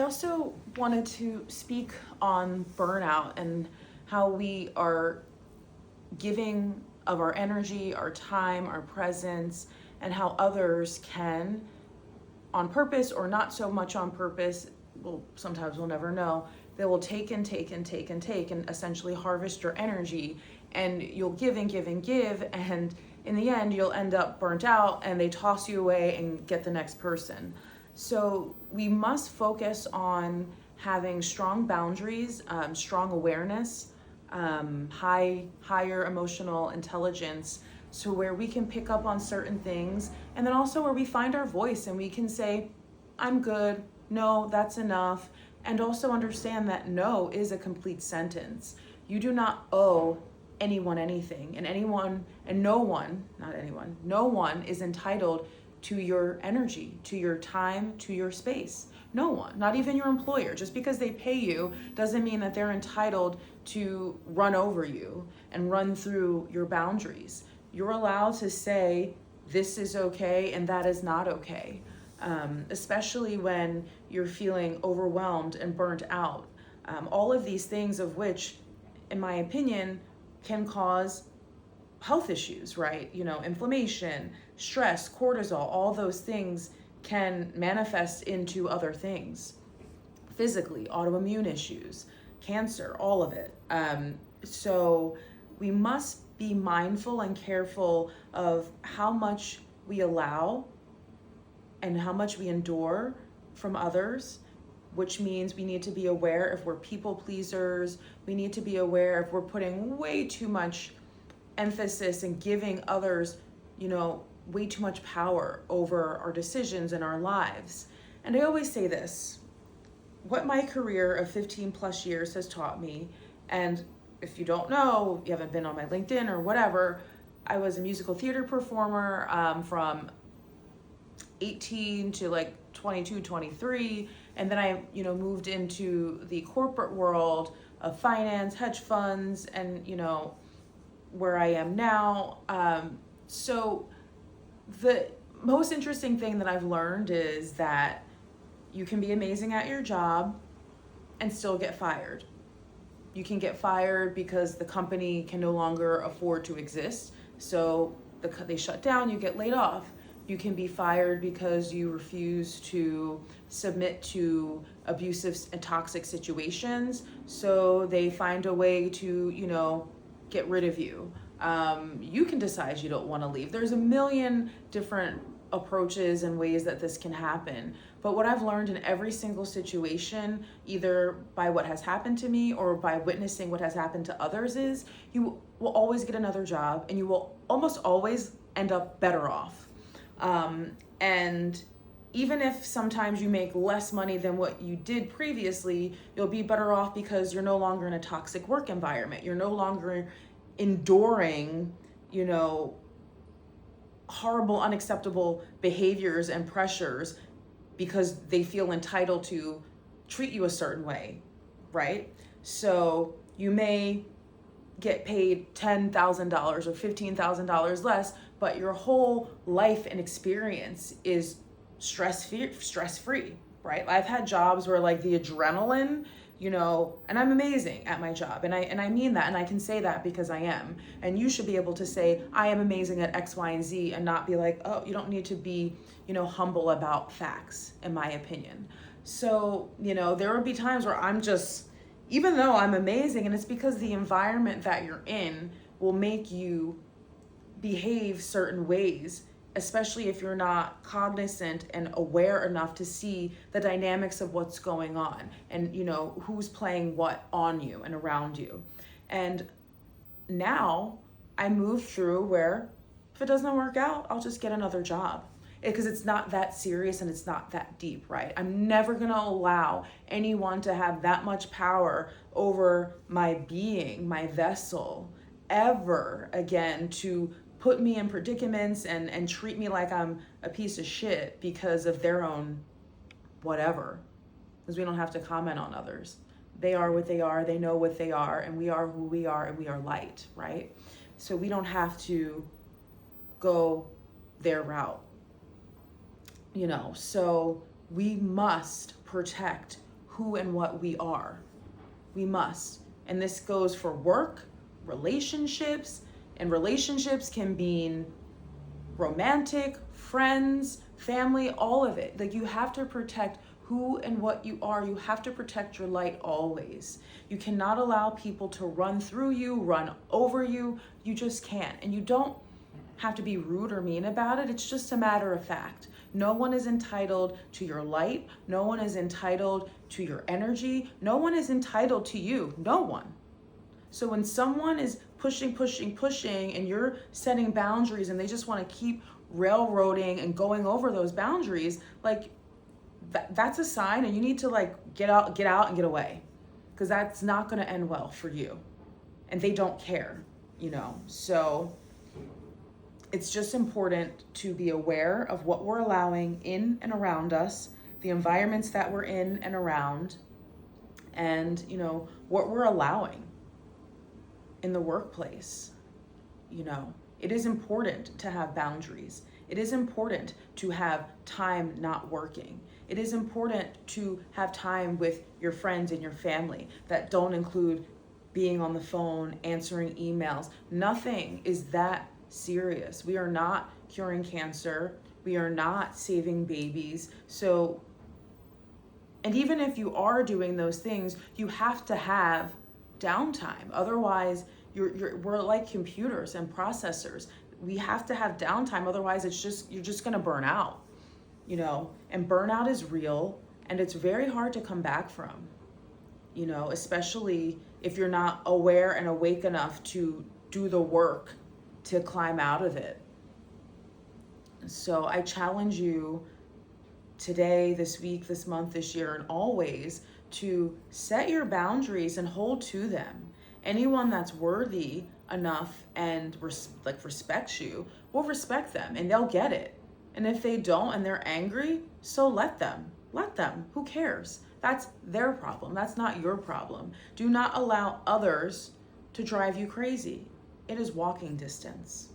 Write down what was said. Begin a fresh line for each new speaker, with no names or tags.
also wanted to speak on burnout and how we are giving of our energy, our time, our presence, and how others can, on purpose or not so much on purpose, well, sometimes we'll never know, they will take and take and take and take and essentially harvest your energy, and you'll give and give and give, and in the end you'll end up burnt out and they toss you away and get the next person. So we must focus on having strong boundaries, strong awareness, higher emotional intelligence, so where we can pick up on certain things, and then also where we find our voice and we can say, I'm good, no, that's enough, and also understand that no is a complete sentence. You do not owe anyone anything, and no one is entitled to your energy, to your time, to your space. No one, not even your employer. Just because they pay you doesn't mean that they're entitled to run over you and run through your boundaries. You're allowed to say, this is okay and that is not okay, especially when you're feeling overwhelmed and burnt out. All of these things, of which, in my opinion, can cause health issues, right? Inflammation, stress, cortisol, all those things can manifest into other things. Physically, autoimmune issues, cancer, all of it. So we must be mindful and careful of how much we allow and how much we endure from others, which means we need to be aware if we're people pleasers. We need to be aware if we're putting way too much emphasis and giving others, way too much power over our decisions and our lives. And I always say this, what my career of 15 plus years has taught me, and if you don't know, you haven't been on my LinkedIn or whatever, I was a musical theater performer from 18 to like 22, 23. And then I, moved into the corporate world of finance, hedge funds, and, where I am now. So the most interesting thing that I've learned is that you can be amazing at your job and still get fired. You can get fired because the company can no longer afford to exist. So they shut down, you get laid off. You can be fired because you refuse to submit to abusive and toxic situations. So they find a way to, get rid of you. You can decide you don't want to leave. There's a million different approaches and ways that this can happen. But what I've learned in every single situation, either by what has happened to me or by witnessing what has happened to others, is you will always get another job and you will almost always end up better off. And even if sometimes you make less money than what you did previously, you'll be better off because you're no longer in a toxic work environment. You're no longer enduring, horrible, unacceptable behaviors and pressures because they feel entitled to treat you a certain way, right? So you may get paid $10,000 or $15,000 less, but your whole life and experience is stress-free, right? I've had jobs where like the adrenaline, and I'm amazing at my job. And I mean that, and I can say that because I am. And you should be able to say, I am amazing at X, Y, and Z, and not be like, oh, you don't need to be, humble about facts, in my opinion. So, there would be times where I'm just, even though I'm amazing, and it's because the environment that you're in will make you behave certain ways, especially if you're not cognizant and aware enough to see the dynamics of what's going on and, who's playing what on you and around you. And now I move through where if it doesn't work out, I'll just get another job. Because it's not that serious and it's not that deep, right? I'm never going to allow anyone to have that much power over my being, my vessel, ever again, to put me in predicaments and treat me like I'm a piece of shit because of their own whatever. Because we don't have to comment on others. They are what they are, they know what they are, and we are who we are, and we are light, right? So we don't have to go their route. So we must protect who and what we are. We must. And this goes for work, relationships, and relationships can mean romantic, friends, family, all of it. Like, you have to protect who and what you are. You have to protect your light always. You cannot allow people to run through you, run over you. You just can't. And you don't have to be rude or mean about it. It's just a matter of fact. No one is entitled to your light. No one is entitled to your energy. No one is entitled to you. No one. So when someone is pushing, and you're setting boundaries and they just want to keep railroading and going over those boundaries, like, that's a sign, and you need to like get out and get away, because that's not going to end well for you. And they don't care, So it's just important to be aware of what we're allowing in and around us, the environments that we're in and around, and what we're allowing in the workplace. It is important to have boundaries. It is important to have time not working. It is important to have time with your friends and your family that don't include being on the phone, answering emails. Nothing is that serious. We are not curing cancer. We are not saving babies. And even if you are doing those things, you have to have downtime. Otherwise, we're like computers and processors. We have to have downtime. Otherwise, you're just going to burn out, and burnout is real, and it's very hard to come back from, especially if you're not aware and awake enough to do the work to climb out of it. So I challenge you today, this week, this month, this year, and always to set your boundaries and hold to them. Anyone that's worthy enough and respects you will respect them, and they'll get it. And if they don't and they're angry, so let them. Who cares? That's their problem. That's not your problem. Do not allow others to drive you crazy. It is walking distance.